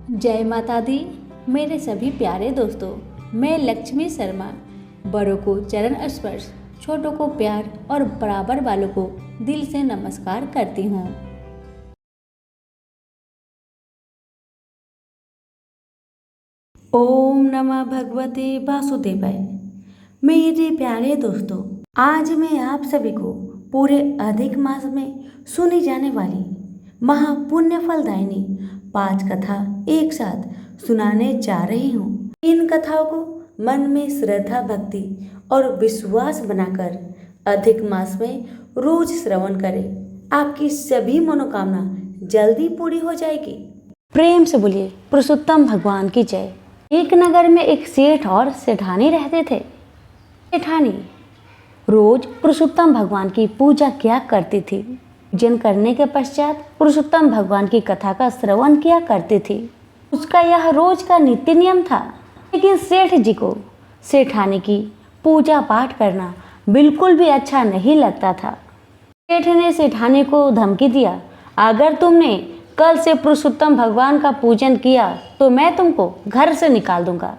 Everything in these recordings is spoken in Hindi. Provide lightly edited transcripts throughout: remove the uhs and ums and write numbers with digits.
जय माता दी। मेरे सभी प्यारे दोस्तों, मैं लक्ष्मी शर्मा बड़ों को चरण स्पर्श, छोटों को प्यार और बराबर वालों को दिल से नमस्कार करती हूँ। ओम नमः भगवते वासुदेवाय। मेरे प्यारे दोस्तों, आज मैं आप सभी को पूरे अधिक मास में सुनी जाने वाली महापुण्य फलदायिनी 5 कथा एक साथ सुनाने जा रही हूँ। इन कथाओं को मन में श्रद्धा, भक्ति और विश्वास बनाकर अधिक मास में रोज श्रवण करें। आपकी सभी मनोकामना जल्दी पूरी हो जाएगी। प्रेम से बोलिए पुरुषोत्तम भगवान की जय। एक नगर में एक सेठ और सेठानी रहते थे। सेठानी रोज पुरुषोत्तम भगवान की पूजा किया करती थी। पूजन करने के पश्चात पुरुषोत्तम भगवान की कथा का श्रवण किया करती थी। उसका यह रोज का नित्य नियम था। लेकिन सेठ जी को सेठानी की पूजा पाठ करना बिल्कुल भी अच्छा नहीं लगता था। सेठ ने सेठानी को धमकी दिया, अगर तुमने कल से पुरुषोत्तम भगवान का पूजन किया तो मैं तुमको घर से निकाल दूंगा।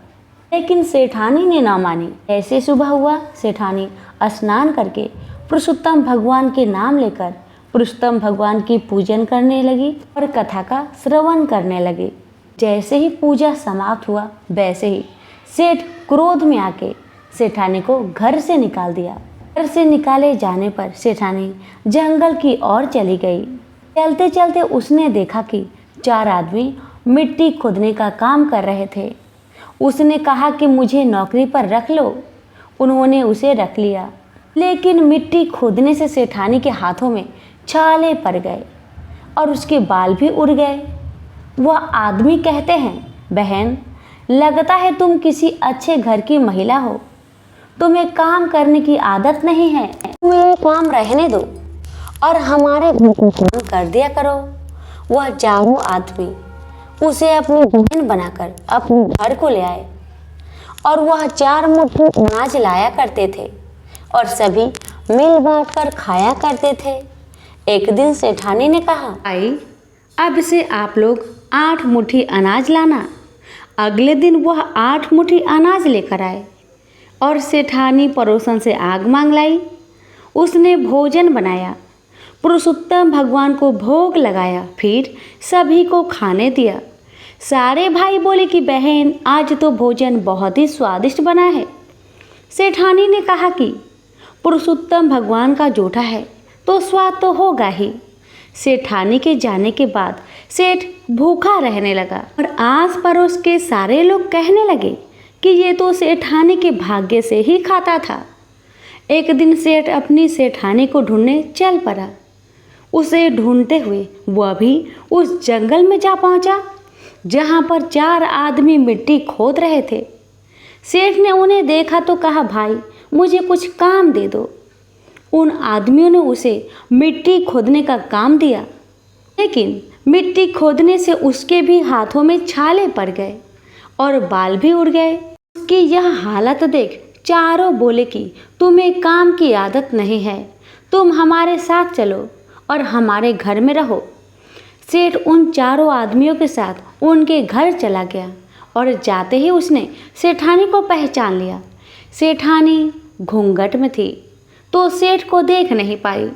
लेकिन सेठानी ने ना मानी। ऐसे सुबह हुआ, सेठानी स्नान करके पुरुषोत्तम भगवान के नाम लेकर पुरुषोत्तम भगवान की पूजन करने लगी और कथा का श्रवण करने लगी। जैसे ही पूजा समाप्त हुआ, वैसे ही सेठ क्रोध में आके सेठानी को घर से निकाल दिया। घर से निकाले जाने पर सेठानी जंगल की ओर चली गई। चलते चलते उसने देखा कि 4 आदमी मिट्टी खोदने का काम कर रहे थे। उसने कहा कि मुझे नौकरी पर रख लो। उन्होंने उसे रख लिया, लेकिन मिट्टी खोदने से सेठानी के हाथों में छाले पड़ गए और उसके बाल भी उड़ गए। वह आदमी कहते हैं, बहन, लगता है तुम किसी अच्छे घर की महिला हो। तुम्हें काम करने की आदत नहीं है। तुम ये काम रहने दो और हमारे घर का काम कर दिया करो। वह चारों आदमी उसे अपनी बहन बनाकर अपने घर को ले आए और वह 4 मुट्ठी अनाज लाया करते थे और सभी मिल बांट कर खाया करते थे। एक दिन सेठानी ने कहा, आई, अब से आप लोग 8 मुट्ठी अनाज लाना। अगले दिन वह 8 मुट्ठी अनाज लेकर आए और सेठानी पड़ोसन से आग मांग लाई। उसने भोजन बनाया, पुरुषोत्तम भगवान को भोग लगाया, फिर सभी को खाने दिया। सारे भाई बोले कि बहन, आज तो भोजन बहुत ही स्वादिष्ट बना है। सेठानी ने कहा कि पुरुषोत्तम भगवान का जोटा है तो स्वाद तो होगा ही। सेठानी के जाने के बाद सेठ भूखा रहने लगा और आस पड़ोस के सारे लोग कहने लगे कि ये तो सेठानी के भाग्य से ही खाता था। एक दिन सेठ अपनी सेठानी को ढूंढने चल पड़ा। उसे ढूंढते हुए वह भी उस जंगल में जा पहुंचा जहां पर 4 आदमी मिट्टी खोद रहे थे। सेठ ने उन्हें देखा तो कहा, भाई, मुझे कुछ काम दे दो। उन आदमियों ने उसे मिट्टी खोदने का काम दिया, लेकिन मिट्टी खोदने से उसके भी हाथों में छाले पड़ गए और बाल भी उड़ गए। उसकी यह हालत देख चारों बोले कि तुम्हें काम की आदत नहीं है, तुम हमारे साथ चलो और हमारे घर में रहो। सेठ उन 4 आदमियों के साथ उनके घर चला गया और जाते ही उसने सेठानी को पहचान लिया। सेठानी घूंघट में थी तो सेठ को देख नहीं पाई।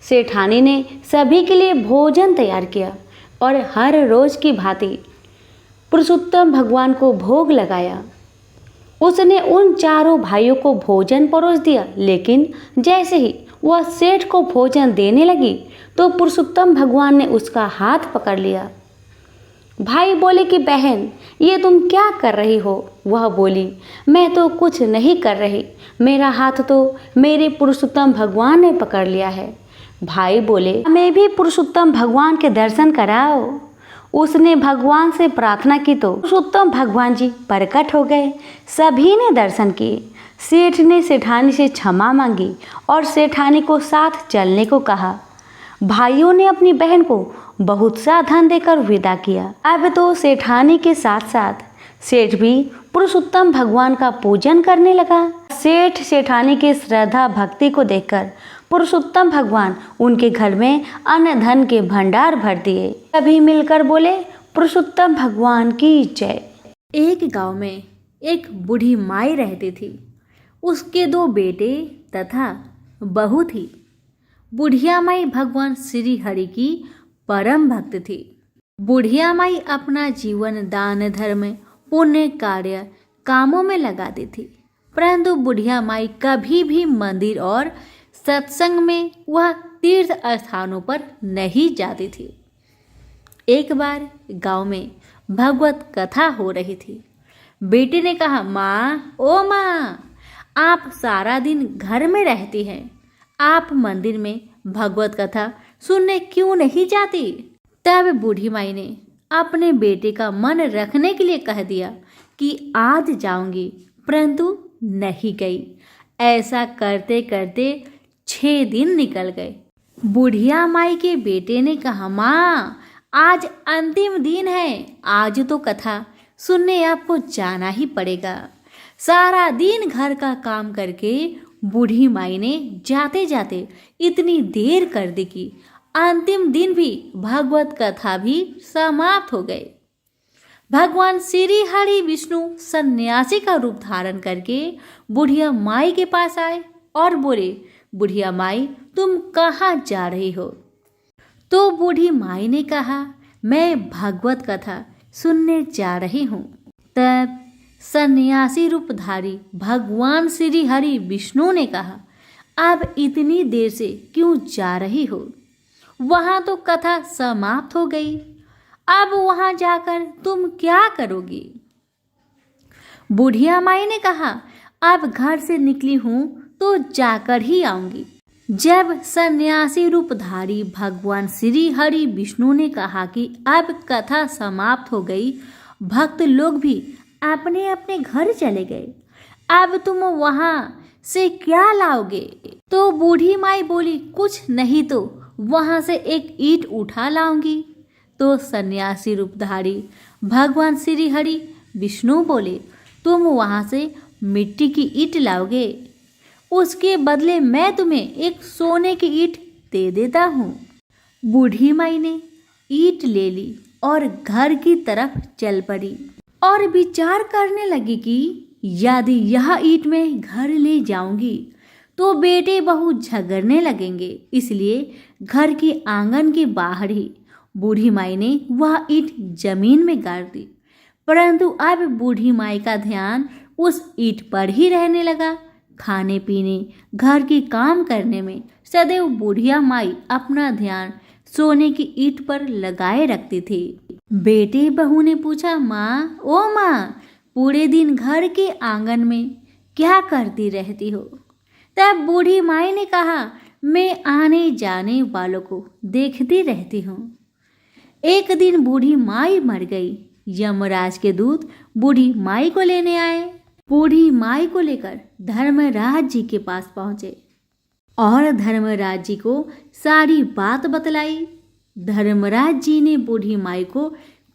सेठानी ने सभी के लिए भोजन तैयार किया और हर रोज की भांति पुरुषोत्तम भगवान को भोग लगाया। उसने उन 4 भाइयों को भोजन परोस दिया, लेकिन जैसे ही वह सेठ को भोजन देने लगी तो पुरुषोत्तम भगवान ने उसका हाथ पकड़ लिया। भाई बोले कि बहन, ये तुम क्या कर रही हो? वह बोली, मैं तो कुछ नहीं कर रही, मेरा हाथ तो मेरे पुरुषोत्तम भगवान ने पकड़ लिया है। भाई बोले, हमें भी पुरुषोत्तम भगवान के दर्शन कराओ। उसने भगवान से प्रार्थना की तो पुरुषोत्तम भगवान जी प्रकट हो गए। सभी ने दर्शन किए। सेठ ने सेठानी से क्षमा मांगी और सेठानी को साथ चलने को कहा। भाइयों ने अपनी बहन को बहुत सा धन देकर विदा किया। अब तो सेठानी के साथ साथ सेठ भी पुरुषोत्तम भगवान का पूजन करने लगा। सेठ सेठानी के श्रद्धा भक्ति को देखकर पुरुषोत्तम भगवान उनके घर में अन्न धन के भंडार भर दिए। सभी मिलकर बोले, पुरुषोत्तम भगवान की जय। एक गांव में एक बूढ़ी माई रहती थी। उसके 2 बेटे तथा बहू थी। बुढ़िया माई भगवान श्री हरि की परम भक्त थी। बुढ़िया माई अपना जीवन दान धर्म पुण्य कार्य कामों में लगाती थी, परंतु बुढ़िया माई कभी भी मंदिर और सत्संग में वह तीर्थ स्थानों पर नहीं जाती थी। एक बार गांव में भगवत कथा हो रही थी। बेटे ने कहा, माँ, ओ माँ, आप सारा दिन घर में रहती हैं, आप मंदिर में भगवत कथा सुनने क्यों नहीं जाती? तब बूढ़ी माई ने अपने बेटे का मन रखने के लिए कह दिया कि आज जाऊंगी, परंतु नहीं गई। ऐसा करते करते 6 दिन निकल गए। बुढ़िया माई के बेटे ने कहा, माँ, आज अंतिम दिन है, आज तो कथा सुनने आपको जाना ही पड़ेगा। सारा दिन घर का काम करके बूढ़ी माई ने जाते जाते इतनी देर कर दी कि अंतिम दिन भी भगवत कथा भी समाप्त हो गए। भगवान श्री हरि विष्णु सन्यासी का रूप धारण करके बुढ़िया माई के पास आए और बोले, बुढ़िया माई, तुम कहाँ जा रही हो? तो बूढ़ी माई ने कहा, मैं भगवत कथा सुनने जा रही हूँ। तब सन्यासी रूपधारी भगवान श्री हरि विष्णु ने कहा, अब इतनी देर से क्यों जा रही हो? वहाँ तो कथा समाप्त हो गई, अब वहाँ जाकर तुम क्या करोगी? बुढ़िया माई ने कहा, अब घर से निकली हूँ तो जाकर ही आऊंगी। जब सन्यासी रूपधारी भगवान श्री हरि विष्णु ने कहा कि अब कथा समाप्त हो गई, भक्त लोग भी अपने अपने घर चले गए। अब तुम वहाँ से क्या लाओगे? तो बूढ़ी माई बोली, कुछ नहीं तो वहाँ से एक ईंट उठा लाऊंगी। तो सन्यासी रूपधारी भगवान श्री हरि विष्णु बोले, तुम वहाँ से मिट्टी की ईंट लाओगे, उसके बदले मैं तुम्हें एक सोने की ईंट दे देता हूँ। बूढ़ी माई ने ईंट ले ली और घर की तरफ चल पड़ी और विचार करने लगी कि यदि यह ईंट मैं घर ले जाऊंगी तो बेटे बहू झगड़ने लगेंगे, इसलिए घर के आंगन के बाहर ही बूढ़ी माई ने वह ईंट जमीन में गाड़ दी। परंतु अब बूढ़ी माई का ध्यान उस ईंट पर ही रहने लगा। खाने पीने, घर के काम करने में सदैव बुढ़िया माई अपना ध्यान सोने की ईंट पर लगाए रखती थी। बेटे बहू ने पूछा, माँ, ओ माँ, पूरे दिन घर के आंगन में क्या करती रहती हो? तब बूढ़ी माई ने कहा, मैं आने जाने वालों को देखती रहती हूँ। एक दिन बूढ़ी माई मर गई। यमराज के दूत बूढ़ी माई को लेने आए। बूढ़ी माई को लेकर धर्मराज जी के पास पहुंचे और धर्मराज जी को सारी बात बतलाई। धर्मराज जी ने बूढ़ी माई को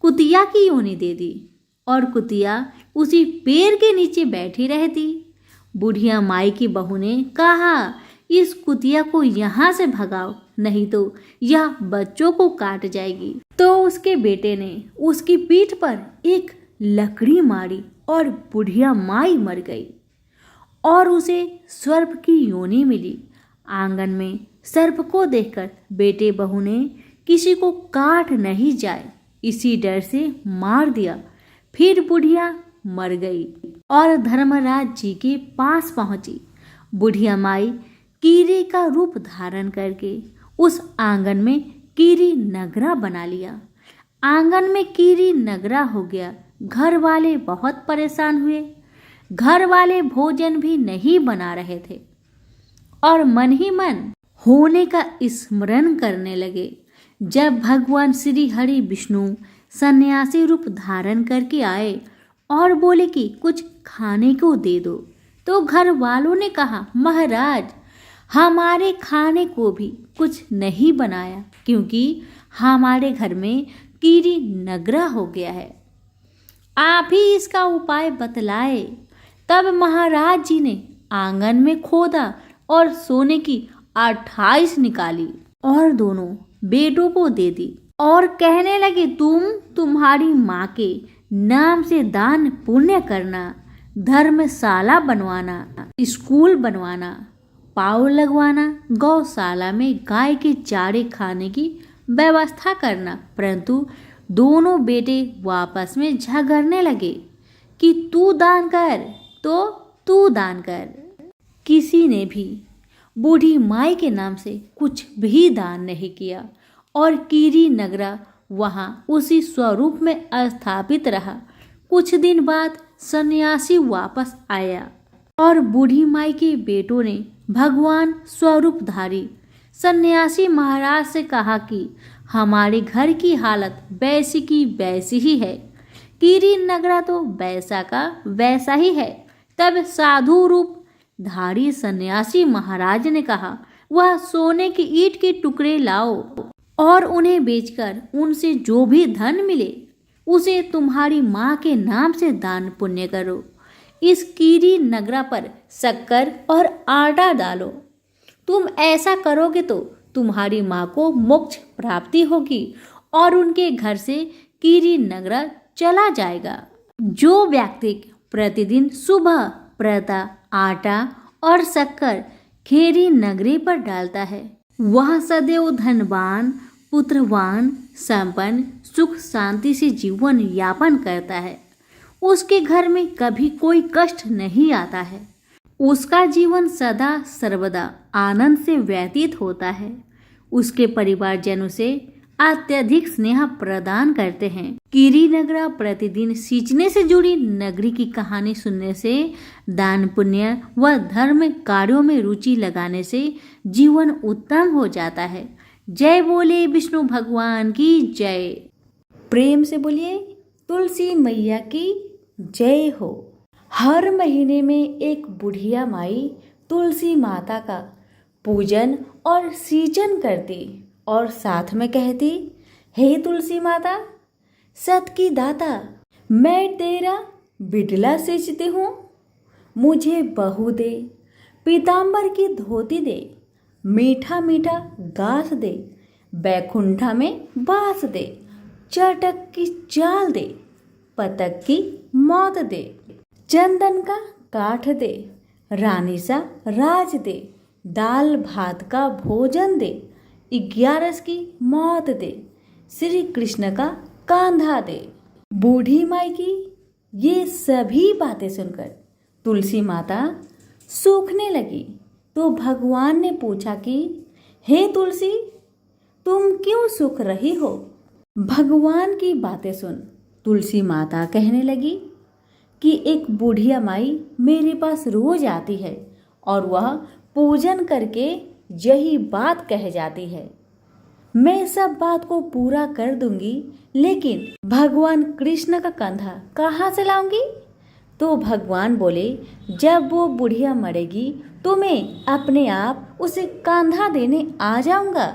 कुतिया की योनि दे दी और कुतिया उसी पेड़ के नीचे बैठी रहती। बुढ़िया माई की बहू ने कहा, इस कुतिया को यहाँ से भगाओ, नहीं तो यह बच्चों को काट जाएगी। तो उसके बेटे ने उसकी पीठ पर एक लकड़ी मारी और बुढ़िया माई मर गई और उसे सर्प की योनि मिली। आंगन में सर्प को देखकर बेटे बहू ने किसी को काट नहीं जाए इसी डर से मार दिया। फिर बुढ़िया मर गई और धर्मराज जी के पास पहुंची। बुढ़िया माई कीरे का रूप धारण करके उस आंगन में कीरी नगरा बना लिया। आंगन में कीरी नगरा हो गया। घर वाले बहुत परेशान हुए। घर वाले भोजन भी नहीं बना रहे थे और मन ही मन होने का स्मरण करने लगे। जब भगवान श्री हरि विष्णु सन्यासी रूप धारण करके आए और बोले कि कुछ खाने को दे दो, तो घर वालों ने कहा, महाराज, हमारे खाने को भी कुछ नहीं बनाया क्योंकि हमारे घर में कीरी नगरा हो गया है, आप ही इसका उपाय बतलाए। तब महाराज जी ने आंगन में खोदा और सोने की 28 निकाली और दोनों बेटों को दे दी। और कहने लगे, तुम्हारी माँ के नाम से दान पुण्य करना, धर्मशाला बनवाना, स्कूल बनवाना, पाव लगवाना, गौशाला में गाय के चारे खाने की व्यवस्था करना। परंतु दोनों बेटे आपस में झगड़ने लगे कि तू दान कर तो तू दान कर। किसी ने भी बूढ़ी माई के नाम से कुछ भी दान नहीं किया और कीरी नगरा वहां उसी स्वरूप में स्थापित रहा। कुछ दिन बाद सन्यासी वापस आया और बूढ़ी माई के बेटों ने भगवान स्वरूपधारी सन्यासी महाराज से कहा कि हमारे घर की हालत वैसी की वैसी ही है, कीरी नगरा तो वैसा का वैसा ही है। तब साधु रूप धारी सन्यासी महाराज ने कहा, वह सोने की ईंट के टुकड़े लाओ और उन्हें बेचकर उनसे जो भी धन मिले उसे तुम्हारी माँ के नाम से दान पुण्य करो। इस कीरी नगरा पर शक्कर और आटा डालो। तुम ऐसा करोगे तो तुम्हारी माँ को मोक्ष प्राप्ति होगी और उनके घर से कीरी नगरा चला जाएगा। जो व्यक्ति प्रतिदिन सुबह प्रातः आटा और शक्कर खीरी नगरी पर डालता है, वह सदैव धनवान, पुत्रवान, संपन्न, सुख शांति से जीवन यापन करता है। उसके घर में कभी कोई कष्ट नहीं आता है। उसका जीवन सदा सर्वदा आनंद से व्यतीत होता है। उसके परिवारजन उसे अत्यधिक स्नेह प्रदान करते हैं। कीरी नगरा प्रतिदिन सींचने से जुड़ी नगरी की कहानी सुनने से, दान पुण्य व धर्म कार्यों में रुचि लगाने से जीवन उत्तम हो जाता है। जय बोले विष्णु भगवान की जय। प्रेम से बोलिए तुलसी मैया की जय हो। हर महीने में एक बुढ़िया माई तुलसी माता का पूजन और सींचन करती और साथ में कहती, हे तुलसी माता, सत की दाता, मैं तेरा बिडला सींचती हूँ, मुझे बहू दे, पीताम्बर की धोती दे, मीठा मीठा घास दे, बैकुंठा में बास दे, चटक की चाल दे, पतक की मौत दे, चंदन का काठ दे, रानी सा राज दे, दाल भात का भोजन दे, 11 की मौत दे, श्री कृष्ण का कांधा दे। बूढ़ी माई की ये सभी बातें सुनकर तुलसी माता सूखने लगी तो भगवान ने पूछा कि हे तुलसी, तुम क्यों सूख रही हो? भगवान की बातें सुन तुलसी माता कहने लगी कि एक बुढ़िया माई मेरे पास रोज आती है और वह पूजन करके यही बात कह जाती है। मैं सब बात को पूरा कर दूंगी, लेकिन भगवान कृष्ण का कंधा कहाँ से लाऊंगी? तो भगवान बोले, जब वो बुढ़िया मरेगी तो मैं अपने आप उसे कंधा देने आ जाऊंगा।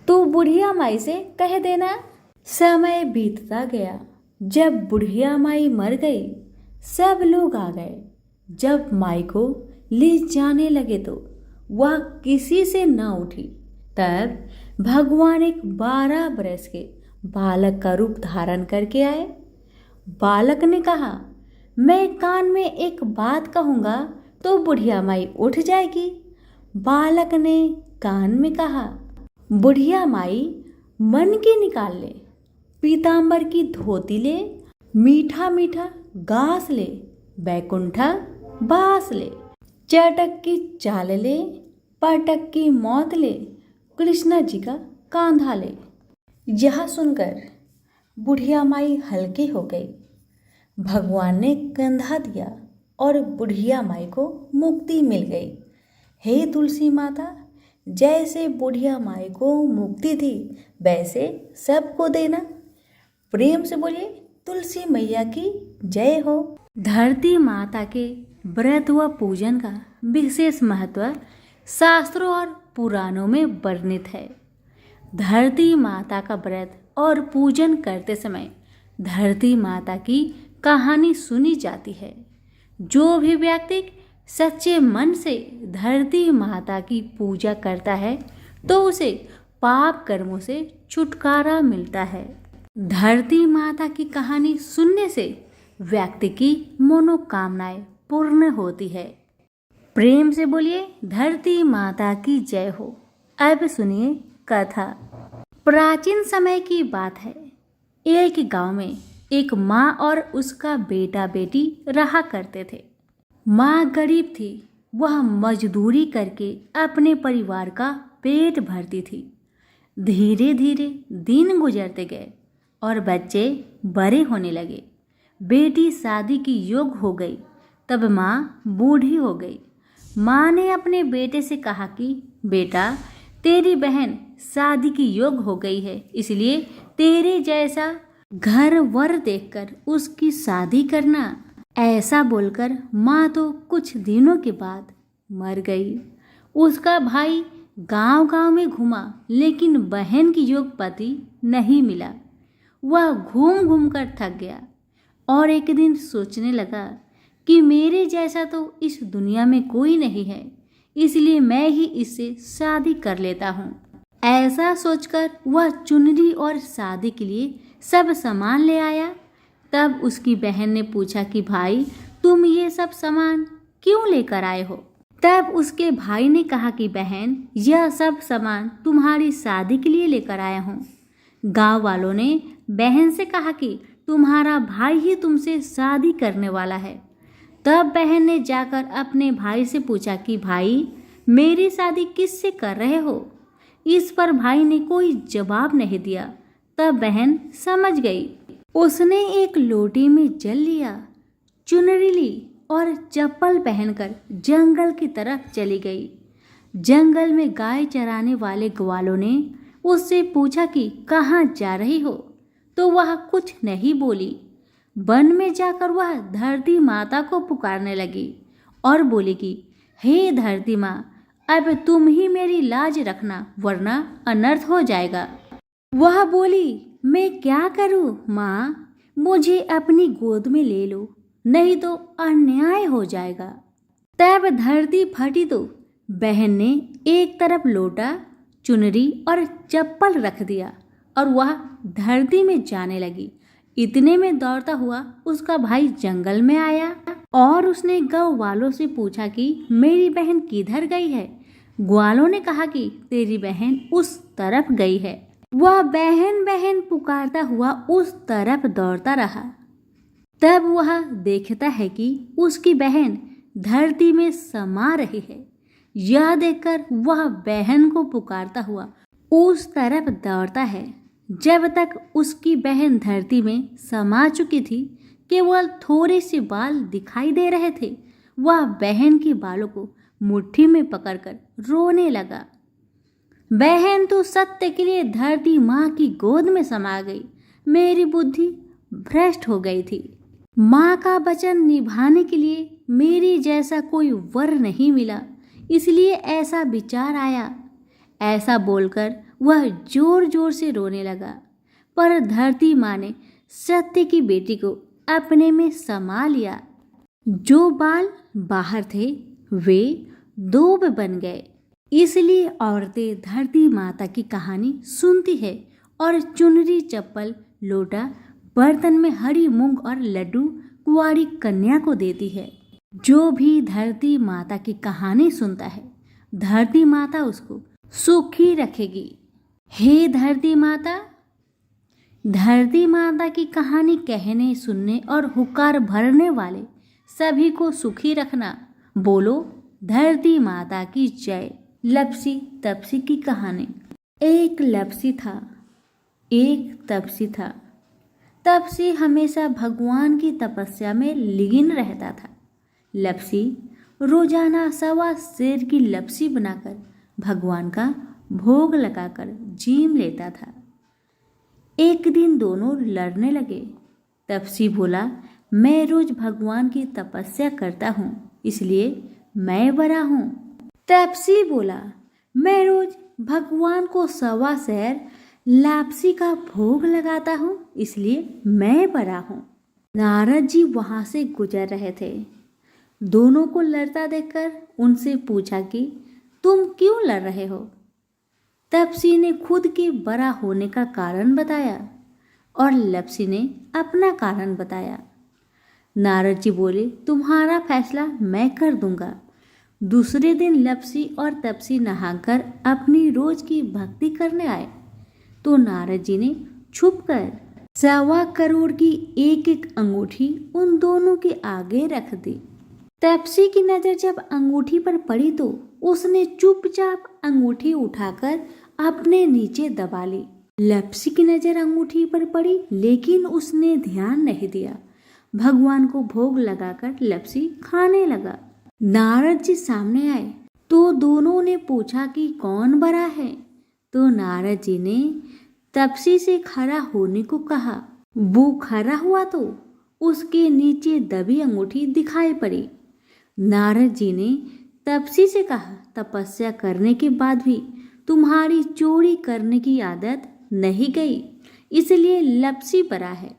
तो बुढ़िया माई से कह देना। समय बीतता गया। जब बुढ़िया माई मर गई, सब लोग आ गए। जब माई को ले जाने लगे तो वह किसी से न उठी। तब भगवान एक 12 बरस के बालक का रूप धारण करके आए। बालक ने कहा, मैं कान में एक बात कहूँगा तो बुढ़िया माई उठ जाएगी। बालक ने कान में कहा, बुढ़िया माई मन की निकाल ले, पीताम्बर की धोती ले, मीठा मीठा घास ले, बैकुंठा बास ले, चटक की चाल ले, पटक की मौत ले, कृष्णा जी का कांधा ले। यह सुनकर बुढ़िया माई हल्की हो गई। भगवान ने कंधा दिया और बुढ़िया माई को मुक्ति मिल गई। हे तुलसी माता, जैसे बुढ़िया माई को मुक्ति दी वैसे सबको देना। प्रेम से बोलिए तुलसी मैया की जय हो। धरती माता के व्रत व पूजन का विशेष महत्व शास्त्रों और पुराणों में वर्णित है। धरती माता का व्रत और पूजन करते समय धरती माता की कहानी सुनी जाती है। जो भी व्यक्ति सच्चे मन से धरती माता की पूजा करता है तो उसे पाप कर्मों से छुटकारा मिलता है। धरती माता की कहानी सुनने से व्यक्ति की मनोकामनाएं पूर्ण होती है। प्रेम से बोलिए धरती माता की जय हो। अब सुनिए कथा। प्राचीन समय की बात है। एक गांव में एक माँ और उसका बेटा बेटी रहा करते थे। माँ गरीब थी, वह मजदूरी करके अपने परिवार का पेट भरती थी। धीरे धीरे दिन गुजरते गए और बच्चे बड़े होने लगे। बेटी शादी की योग्य हो गई, तब माँ बूढ़ी हो गई। माँ ने अपने बेटे से कहा कि बेटा, तेरी बहन शादी की योग्य हो गई है, इसलिए तेरे जैसा घर वर देखकर उसकी शादी करना। ऐसा बोलकर माँ तो कुछ दिनों के बाद मर गई। उसका भाई गांव-गांव में घूमा, लेकिन बहन की योग्य पति नहीं मिला। वह घूम घूम कर थक गया और एक दिन सोचने लगा कि मेरे जैसा तो इस दुनिया में कोई नहीं है, इसलिए मैं ही इससे शादी कर लेता हूँ। ऐसा सोचकर वह चुनरी और शादी के लिए सब सामान ले आया। तब उसकी बहन ने पूछा कि भाई, तुम ये सब सामान क्यों लेकर आए हो? तब उसके भाई ने कहा कि बहन, यह सब सामान तुम्हारी शादी के लिए लेकर आया हूँ। गांव वालों ने बहन से कहा कि तुम्हारा भाई ही तुमसे शादी करने वाला है। तब बहन ने जाकर अपने भाई से पूछा कि भाई, मेरी शादी किससे कर रहे हो? इस पर भाई ने कोई जवाब नहीं दिया। तब बहन समझ गई। उसने एक लोटे में जल लिया, चुनरी ली और चप्पल पहनकर जंगल की तरफ चली गई। जंगल में गाय चराने वाले ग्वालों ने उससे पूछा कि कहाँ जा रही हो? तो वह कुछ नहीं बोली। वन में जाकर वह धरती माता को पुकारने लगी और बोली कि हे धरती माँ, अब तुम ही मेरी लाज रखना, वरना अनर्थ हो जाएगा। वह बोली, मैं क्या करूँ माँ, मुझे अपनी गोद में ले लो, नहीं तो अन्याय हो जाएगा। तब धरती फटी तो बहन ने एक तरफ लोटा, चुनरी और चप्पल रख दिया और वह धरती में जाने लगी। इतने में दौड़ता हुआ उसका भाई जंगल में आया और उसने गांव वालों से पूछा कि मेरी बहन किधर गई है? ग्वालों ने कहा कि तेरी बहन उस तरफ गई है। वह बहन बहन पुकारता हुआ उस तरफ दौड़ता रहा। तब वह देखता है कि उसकी बहन धरती में समा रही है। यह देखकर वह बहन को पुकारता हुआ उस तरफ दौड़ता है। जब तक उसकी बहन धरती में समा चुकी थी, केवल थोड़े से बाल दिखाई दे रहे थे। वह बहन के बालों को मुट्ठी में पकड़कर रोने लगा। बहन तो सत्य के लिए धरती माँ की गोद में समा गई। मेरी बुद्धि भ्रष्ट हो गई थी। माँ का वचन निभाने के लिए मेरी जैसा कोई वर नहीं मिला, इसलिए ऐसा विचार आया। ऐसा बोलकर वह जोर जोर से रोने लगा। पर धरती माँ ने सत्य की बेटी को अपने में समा लिया। जो बाल बाहर थे वे दूब बन गए। इसलिए औरतें धरती माता की कहानी सुनती है और चुनरी, चप्पल, लोटा, बर्तन में हरी मूंग और लड्डू कुंवारी कन्या को देती है। जो भी धरती माता की कहानी सुनता है, धरती माता उसको सुखी रखेगी। हे धरती माता, धरती माता की कहानी कहने, सुनने और हुक्कार भरने वाले सभी को सुखी रखना। बोलो धरती माता की जय। लपसी तपसी की कहानी। एक लपसी था, एक तपसी था। तपसी हमेशा भगवान की तपस्या में लीन रहता था। लपसी रोजाना 1.25 सेर की लपसी बनाकर भगवान का भोग लगाकर जीम लेता था। एक दिन दोनों लड़ने लगे। तपसी बोला, मैं रोज भगवान की तपस्या करता हूँ, इसलिए मैं बड़ा हूँ। तपसी बोला, मैं रोज भगवान को 1.25 सेर लापसी का भोग लगाता हूँ, इसलिए मैं बड़ा हूँ। नारद जी वहां से गुजर रहे थे। दोनों को लड़ता देखकर उनसे पूछा कि तुम क्यों लड़ रहे हो? तपसी ने खुद के बड़ा होने का कारण बताया और लपसी ने अपना कारण बताया। नारद जी बोले, तुम्हारा फैसला मैं कर दूंगा। दूसरे दिन लपसी और तपसी नहाकर अपनी रोज की भक्ति करने आए तो नारद जी ने छुपकर 1.25 करोड़ की एक एक अंगूठी उन दोनों के आगे रख दी। तपसी की नजर जब अंगूठी पर पड़ी तो उसने चुपचाप अंगूठी उठाकर अपने नीचे दबा ली। लपसी की नजर अंगूठी पर पड़ी लेकिन उसने ध्यान नहीं दिया। भगवान को भोग लगाकर लपसी खाने लगा। नारद जी सामने आए तो दोनों ने पूछा कि कौन बड़ा है, तो नारद जी ने तपसी से खड़ा होने को कहा। वो खड़ा हुआ तो उसके नीचे दबी अंगूठी दिखाई पड़ी। नारद जी ने तपसी से कहा, तपस्या करने के बाद भी तुम्हारी चोरी करने की आदत नहीं गई, इसलिए लपसी बड़ा है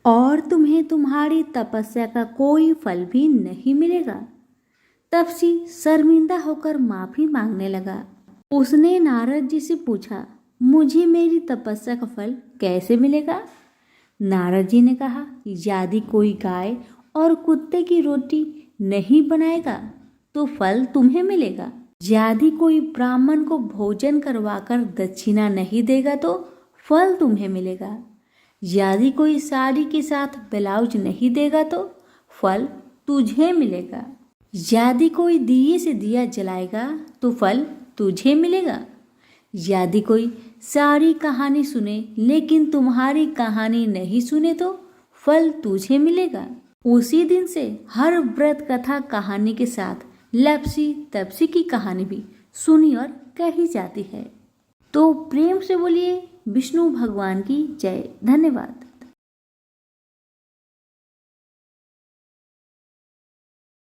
और तुम्हें तुम्हारी तपस्या का कोई फल भी नहीं मिलेगा। तपसी शर्मिंदा होकर माफी मांगने लगा। उसने नारद जी से पूछा, मुझे मेरी तपस्या का फल कैसे मिलेगा? नारद जी ने कहा, यदि कोई गाय और कुत्ते की रोटी नहीं बनाएगा तो फल तुम्हें मिलेगा। यदि कोई ब्राह्मण को भोजन करवाकर दक्षिणा नहीं देगा तो फल तुम्हें मिलेगा। यदि कोई साड़ी के साथ ब्लाउज नहीं देगा तो फल तुझे मिलेगा। यदि कोई दिए से दिया जलाएगा तो फल तुझे मिलेगा। यदि कोई सारी कहानी सुने लेकिन तुम्हारी कहानी नहीं सुने तो फल तुझे मिलेगा। उसी दिन से हर व्रत कथा कहानी के साथ लपसी तपसी की कहानी भी सुनी और कही जाती है। तो प्रेम से बोलिए विष्णु भगवान की जय। धन्यवाद।